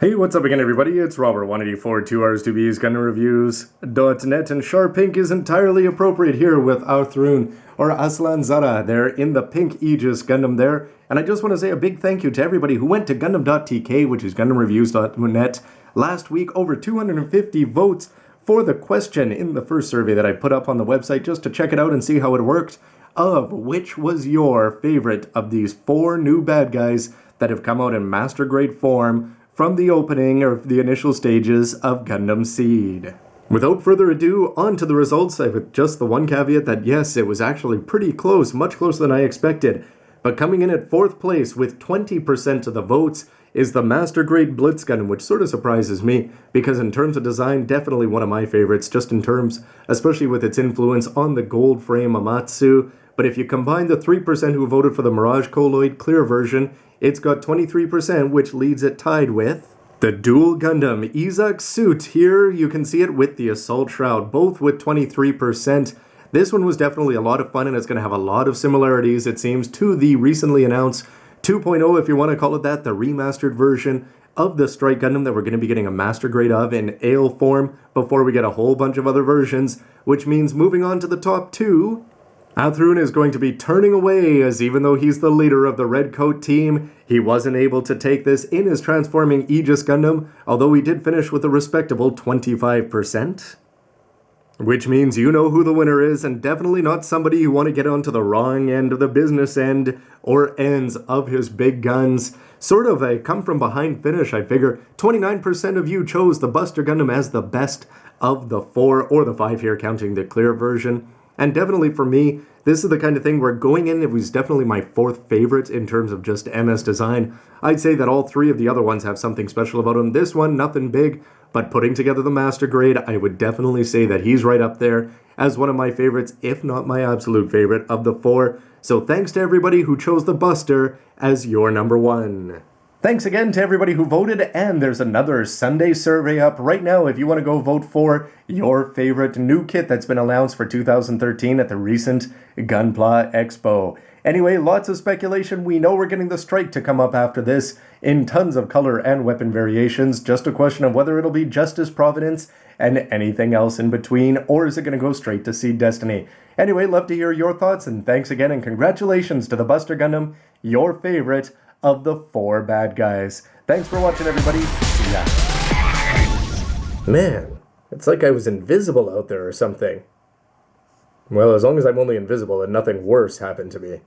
Hey, what's up again, everybody? It's Robert184, 2Rs2Bs Gundam Reviews.net, and Sharp Pink is entirely appropriate here with Arthrun, or Aslan Zara, there in the pink Aegis Gundam there. And I just want to say a big thank you to everybody who went to Gundam.tk, which is GundamReviews.net, last week. Over 250 votes for the question in the first survey that I put up on the website just to check it out and see how it worked, of which was your favorite of these 4 new bad guys that have come out in Master Grade form from the opening or the initial stages of Gundam Seed. Without further ado, on to the results, with just the one caveat that yes, it was actually pretty close, much closer than I expected. But coming in at 4th place with 20% of the votes is the Master Grade Blitz Gundam, which sort of surprises me, because in terms of design, definitely one of my favorites, just in terms, especially with its influence on the gold frame Amatsu. But if you combine the 3% who voted for the Mirage Colloid Clear version, it's got 23%, which leads it tied with the Duel Gundam Izak Suit. Here you can see it with the Assault Shroud, both with 23%. This one was definitely a lot of fun, and it's going to have a lot of similarities, it seems, to the recently announced 2.0, if you want to call it that, the remastered version of the Strike Gundam that we're going to be getting a Master Grade of in Ale form before we get a whole bunch of other versions, which means moving on to the top 2, Arthrun is going to be turning away, as even though he's the leader of the Red Coat team, he wasn't able to take this in his transforming Aegis Gundam, although he did finish with a respectable 25%. Which means you know who the winner is, and definitely not somebody you want to get onto the wrong end of the business end, or ends of his big guns. Sort of a come-from-behind finish, I figure. 29% of you chose the Buster Gundam as the best of the 4, or the 5 here, counting the clear version. And definitely for me, this is the kind of thing where going in, it was definitely my 4th favorite in terms of just MS design. I'd say that all 3 of the other ones have something special about them. This one, nothing big, but putting together the Master Grade, I would definitely say that he's right up there as one of my favorites, if not my absolute favorite of the 4. So thanks to everybody who chose the Buster as your number 1. Thanks again to everybody who voted, and there's another Sunday survey up right now if you want to go vote for your favorite new kit that's been announced for 2013 at the recent Gunpla Expo. Anyway, lots of speculation. We know we're getting the Strike to come up after this in tons of color and weapon variations. Just a question of whether it'll be Justice, Providence, and anything else in between, or is it going to go straight to Seed Destiny? Anyway, love to hear your thoughts, and thanks again, and congratulations to the Buster Gundam, your favorite of the 4 bad guys. Thanks for watching, everybody. See ya. Man, it's like I was invisible out there or something. Well, as long as I'm only invisible and nothing worse happened to me.